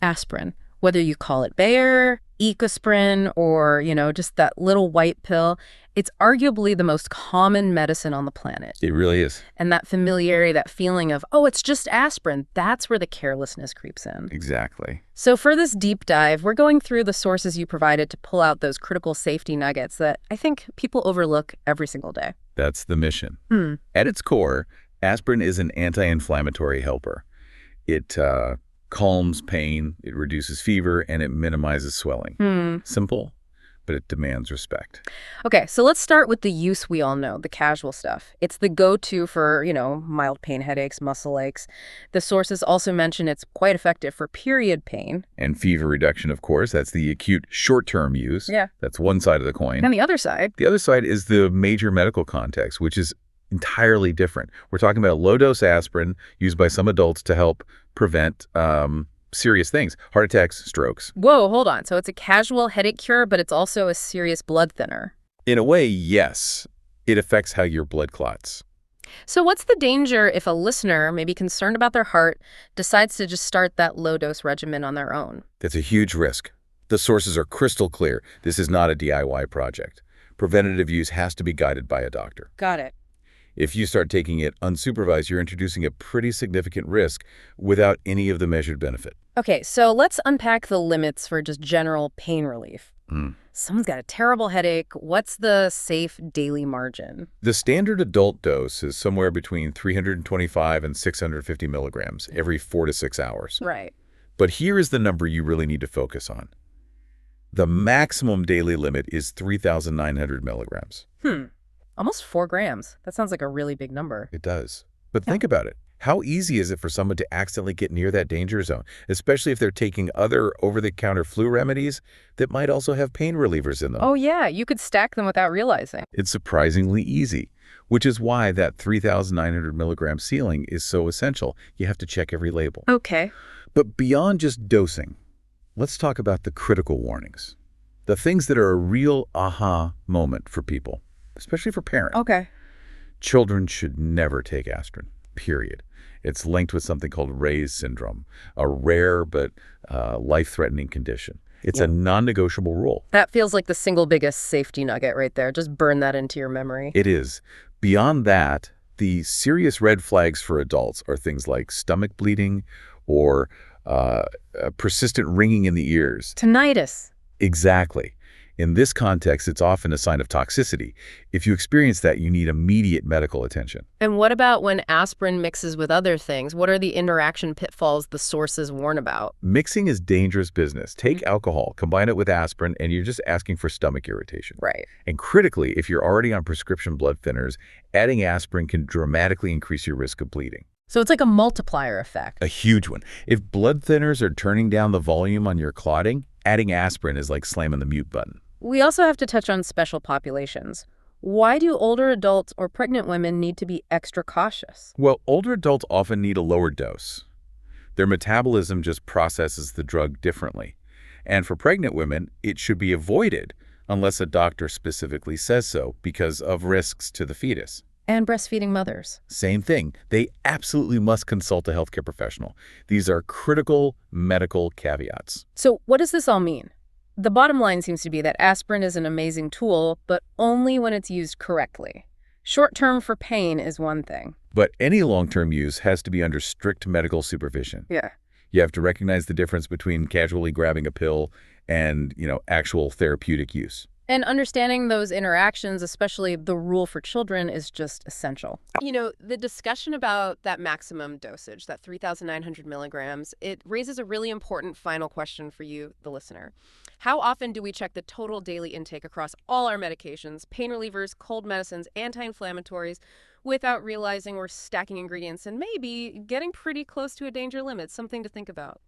Aspirin. Whether you call it Bayer, Aspirin, or, just that little white pill, it's arguably the most common medicine on the planet. It really is. And that familiarity, that feeling of, oh, it's just aspirin, that's where the carelessness creeps in. Exactly. So for this deep dive, we're going through the sources you provided to pull out those critical safety nuggets that I think people overlook every single day. That's the mission. At its core, aspirin is an anti-inflammatory helper. It calms pain, it reduces fever, and it minimizes swelling. Simple, but it demands respect. Okay, so let's start with the use we all know, the casual stuff. It's the go-to for, mild pain headaches, muscle aches. The sources also mention it's quite effective for period pain. And fever reduction, of course, that's the acute short-term use. Yeah. That's one side of the coin. And the other side. The other side is the major medical context, which is entirely different. We're talking about low-dose aspirin used by some adults to help prevent serious things, heart attacks, strokes. Whoa, hold on. So it's a casual headache cure, but it's also a serious blood thinner. In a way, yes. It affects how your blood clots. So what's the danger if a listener, maybe concerned about their heart, decides to just start that low-dose regimen on their own? That's a huge risk. The sources are crystal clear. This is not a DIY project. Preventative use has to be guided by a doctor. Got it. If you start taking it unsupervised, you're introducing a pretty significant risk without any of the measured benefit. Okay, so let's unpack the limits for just general pain relief. Someone's got a terrible headache. What's the safe daily margin? The standard adult dose is somewhere between 325 and 650 milligrams every 4 to 6 hours. Right. But here is the number you really need to focus on. The maximum daily limit is 3,900 milligrams. Almost 4 grams. That sounds like a really big number. It does. But think about it. How easy is it for someone to accidentally get near that danger zone, especially if they're taking other over-the-counter flu remedies that might also have pain relievers in them? Oh, yeah. You could stack them without realizing. It's surprisingly easy, which is why that 3,900 milligram ceiling is so essential. You have to check every label. Okay. But beyond just dosing, let's talk about the critical warnings, the things that are a real aha moment for people, especially for parents. Okay. Children should never take aspirin, period. It's linked with something called Ray's syndrome, a rare but life-threatening condition. It's a non-negotiable rule. That feels like the single biggest safety nugget right there. Just burn that into your memory. It is. Beyond that, the serious red flags for adults are things like stomach bleeding or persistent ringing in the ears. Tinnitus. Exactly. In this context, it's often a sign of toxicity. If you experience that, you need immediate medical attention. And what about when aspirin mixes with other things? What are the interaction pitfalls the sources warn about? Mixing is dangerous business. Take alcohol, combine it with aspirin, and you're just asking for stomach irritation. Right. And critically, if you're already on prescription blood thinners, adding aspirin can dramatically increase your risk of bleeding. So it's like a multiplier effect. A huge one. If blood thinners are turning down the volume on your clotting, adding aspirin is like slamming the mute button. We also have to touch on special populations. Why do older adults or pregnant women need to be extra cautious? Well, older adults often need a lower dose. Their metabolism just processes the drug differently. And for pregnant women, it should be avoided unless a doctor specifically says so because of risks to the fetus. And breastfeeding mothers. Same thing. They absolutely must consult a healthcare professional. These are critical medical caveats. So what does this all mean? The bottom line seems to be that aspirin is an amazing tool, but only when it's used correctly. Short-term for pain is one thing. But any long-term use has to be under strict medical supervision. Yeah. You have to recognize the difference between casually grabbing a pill and, actual therapeutic use. And understanding those interactions, especially the rule for children, is just essential. The discussion about that maximum dosage, that 3,900 milligrams, it raises a really important final question for you, the listener. How often do we check the total daily intake across all our medications, pain relievers, cold medicines, anti-inflammatories, without realizing we're stacking ingredients and maybe getting pretty close to a danger limit? Something to think about.